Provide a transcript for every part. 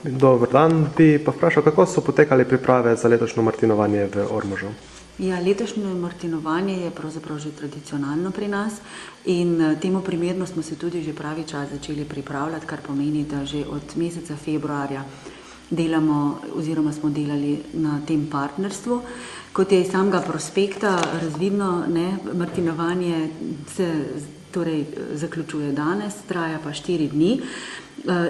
Dober dan, bi pa vprašal, kako so potekale priprave za letošnjo martinovanje v Ormožu? Ja, letošnje martinovanje je pravzaprav že tradicionalno pri nas in temu primerno smo se tudi že pravi čas začeli pripravljati, kar pomeni, da že od meseca februarja delamo oziroma smo delali na tem partnerstvu. Kot je iz samega prospekta razvidno, martinovanje se zaključuje danes, traja pa 4 dni.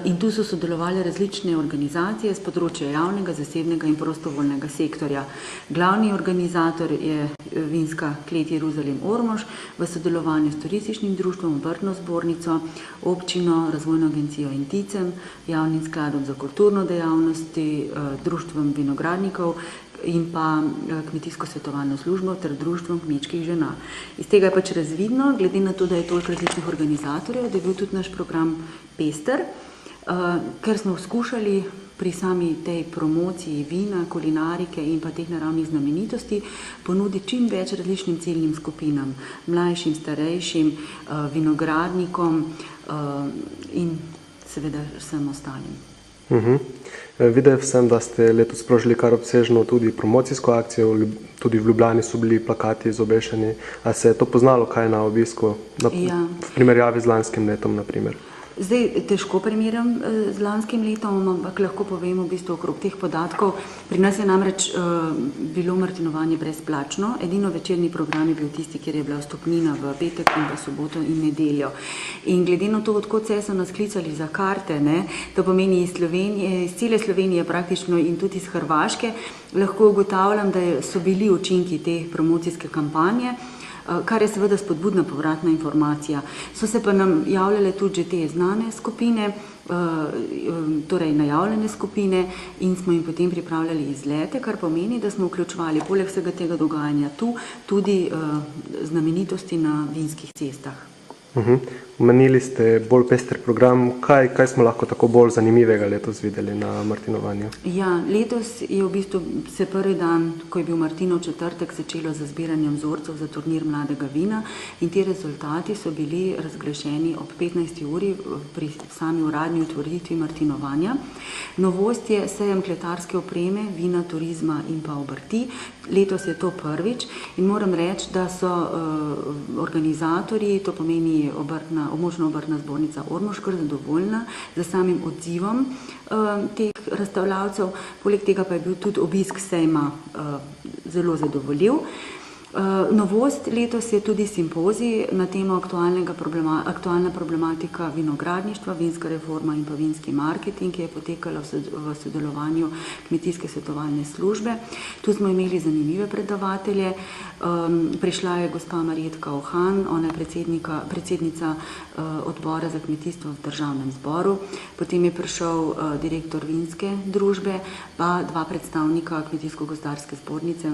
In tu so sodelovali različne organizacije z področja javnega, zasebnega in prostovoljnega sektorja. Glavni organizator je Vinska klet Jeruzalem Ormož v sodelovanju s turističnim društvom, obrtno zbornico, občino, razvojno agencijo Inticem, javnim skladom za kulturno dejavnosti, društvom vinogradnikov in pa kmetijsko-svetovalno službo ter društvom kmečkih žena. Iz tega je pač razvidno, glede na to, da je toliko različnih organizatorjev, da je bil tudi naš program pester, ker smo skušali pri sami tej promociji vina, kulinarike in pa teh naravnih znamenitosti ponuditi čim več različnim ciljnim skupinam, mlajšim, starejšim, vinogradnikom in seveda vsem ostalim. Videl sem, da ste letos sprožili kar obsežno tudi promocijsko akcijo, tudi v Ljubljani so bili plakati izobešeni. A se je to poznalo kaj na obisku v primerjavi z lanskim letom, na primer? Zdaj težko primerjam z lanskim letom, ampak lahko povem v bistvu okrog teh podatkov. Pri nas je namreč bilo martinovanje brezplačno, edino večerni program je bil tisti, kjer je bila vstopnina v petek in v soboto in nedeljo. In glede na to, odkot se so nas klicali za karte, to pomeni iz cele Slovenije praktično in tudi iz Hrvaške, lahko ugotavljam, da so bili učinki te promocijske kampanje, kar je seveda spodbudna povratna informacija. So se pa nam javljale tudi že te znane skupine, torej najavljene skupine in smo jim potem pripravljali izlete, kar pomeni, da smo vključevali poleg vsega tega dogajanja tu tudi znamenitosti na vinskih cestah. Omenili ste bolj pester program. Kaj smo lahko tako bolj zanimivega letos videli na martinovanju? Ja, letos je v bistvu se prvi dan, ko je bil Martinov četrtek, začelo z zbiranjem vzorcev za turnir mladega vina in ti rezultati so bili razglašeni ob 15. uri pri sami uradni otvoritvi martinovanja. Novost je sejem kletarske opreme, vina, turizma in pa obrti. Letos je to prvič in moram reči, da so organizatorji, to pomeni območna obrtna zbornica Ormož, kar zadovoljna za samim odzivom teh razstavljavcev. Poleg tega pa je bil tudi obisk sejma zelo zadovoljiv. Novost letos je tudi simpozij na temo aktualna problematika vinogradništva, vinska reforma in pa vinski marketing, ki je potekala v sodelovanju kmetijske svetovalne službe. Tu smo imeli zanimive predavatelje. Prišla je gospa Marjetka Ohan, ona je predsednica odbora za kmetijstvo v Državnem zboru. Potem je prišel direktor vinske družbe, pa 2 predstavnika kmetijsko-gozdarske zbornice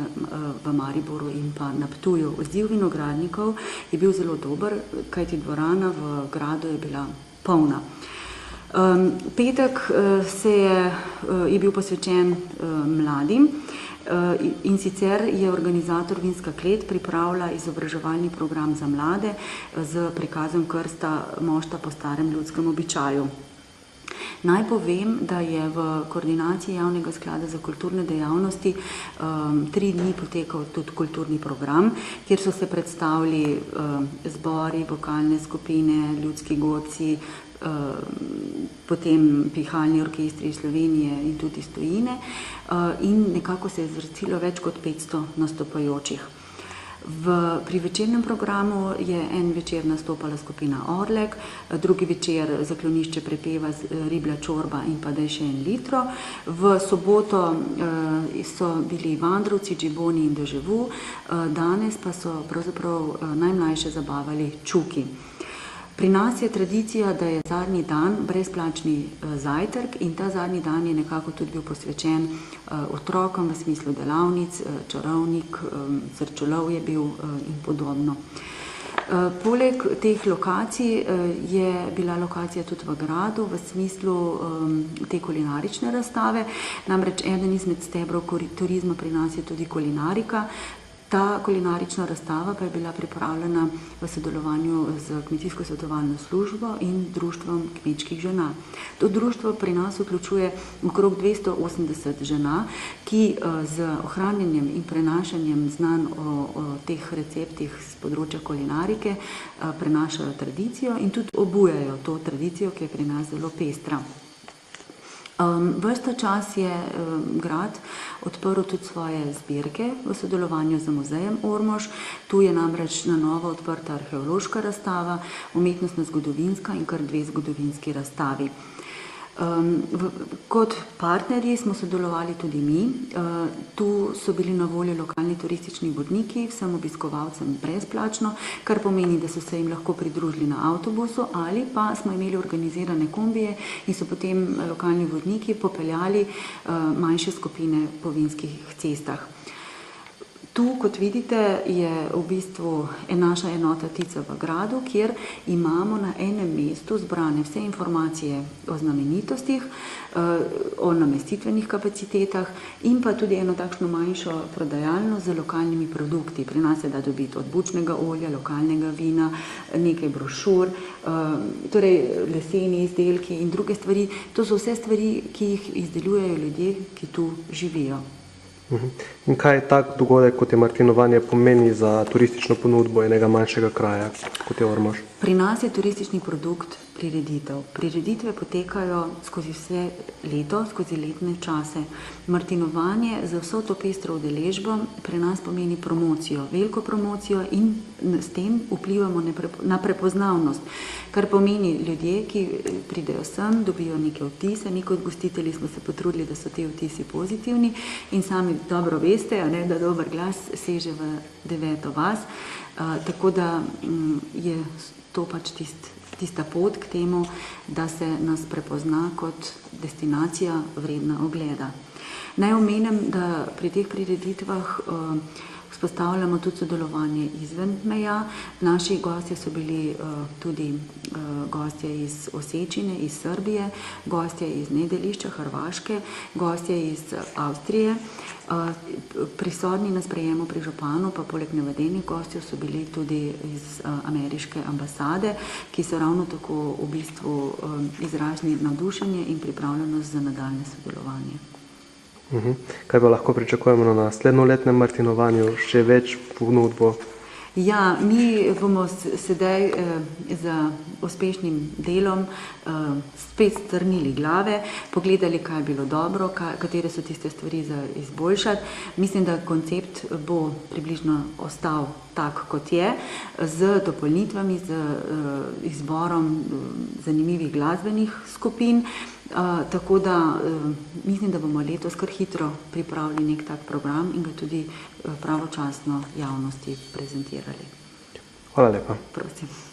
v Mariboru in pa na Ptuju. Odziv vinogradnikov je bil zelo dober, kajti dvorana v gradu je bila polna. Petek je bil posvečen mladim in sicer je organizator Vinska klet pripravila izobraževalni program za mlade z prikazom krsta mošta po starem ljudskem običaju. Naj povem, da je v koordinaciji Javnega sklada za kulturne dejavnosti 3 dni potekal tudi kulturni program, kjer so se predstavili zbori, vokalne skupine, ljudski godci, potem pihalni orkestri iz Slovenije in tudi iz tujine in nekako se je zvrstilo več kot 500 nastopajočih. Pri večernem programu je en večer nastopala skupina Orlek, drugi večer zaklonišče prepeva Riblja čorba in pa Daj še en litro. V soboto so bili Vandrovci, Džiboni in Deževu, danes pa so pravzaprav najmlajše zabavali Čuki. Pri nas je tradicija, da je zadnji dan brezplačni zajtrk in ta zadnji dan je nekako tudi bil posvečen otrokom v smislu delavnic, čarovnik, srčolov je bil in podobno. Poleg teh lokacij je bila lokacija tudi v gradu v smislu te kulinarične razstave, namreč eden izmed stebrov turizma pri nas je tudi kulinarika. Ta kulinarična razstava pa je bila pripravljena v sodelovanju z Kmetijsko svetovalno službo in Društvom kmečkih žena. To društvo pri nas vključuje okrog 280 žena, ki z ohranjanjem in prenašanjem znanj o teh receptih z področja kulinarike prenašajo tradicijo in tudi obujajo to tradicijo, ki je pri nas zelo pestra. Ves ta čas je grad odprl tudi svoje zbirke v sodelovanju z muzejem Ormož. Tu je namreč na novo odprta arheološka razstava, umetnostno-zgodovinska in kar 2 zgodovinski razstavi. Kot partnerji smo sodelovali tudi mi. Tu so bili na voljo lokalni turistični vodniki vsem obiskovalcem brezplačno, kar pomeni, da so se jim lahko pridružili na avtobusu ali pa smo imeli organizirane kombije in so potem lokalni vodniki popeljali manjše skupine po vinskih cestah. Tu, kot vidite, je v bistvu naša enota Tica v gradu, kjer imamo na enem mestu zbrane vse informacije o znamenitostih, o namestitvenih kapacitetah in pa tudi eno takšno manjšo prodajalno z lokalnimi produkti. Pri nas se da dobiti od bučnega olja, lokalnega vina, nekaj brošur, torej leseni izdelki in druge stvari. To so vse stvari, ki jih izdelujejo ljudje, ki tu živijo. In kaj tak dogodek, kot je martinovanje, pomeni za turistično ponudbo enega manjšega kraja, kot je Ormož? Pri nas je turistični produkt prireditev. Prireditve potekajo skozi vse leto, skozi letne čase. Martinovanje za vso to pestro udeležbo pri nas pomeni promocijo, veliko promocijo in s tem vplivamo na prepoznavnost, kar pomeni ljudje, ki pridejo sem, dobijo neke vtise, mi kot gostitelji smo se potrudili, da so ti vtisi pozitivni in sami dobro veste, da dober glas seže v 9. vas, tako da je to pač tista pot k temu, da se nas prepozna kot destinacija vredna ogleda. Naj omenim, da pri teh prireditvah vzpostavljamo tudi sodelovanje izven meja. Naši gostje so bili tudi gostje iz Osečine, iz Srbije, gostje iz Nedelišča, Hrvaške, gostje iz Avstrije. Prisotni na sprejemu pri županu, pa poleg navedenih gostjev so bili tudi iz ameriške ambasade, ki so ravno tako v bistvu izrazili navdušenje in pripravljenost za nadaljne sodelovanje. Kaj pa lahko pričakujemo na naslednjoletnem martinovanju, še več ponudbo? Ja, mi bomo sedaj z uspešnim delom spet strnili glave, pogledali, kaj je bilo dobro, katere so tiste stvari za izboljšati. Mislim, da koncept bo približno ostal tak, kot je, z dopolnitvami, z izborom zanimivih glasbenih skupin. Tako da mislim, da bomo letos kar hitro pripravili nek tak program in ga tudi pravočasno javnosti prezentirali. Hvala lepa. Prosim.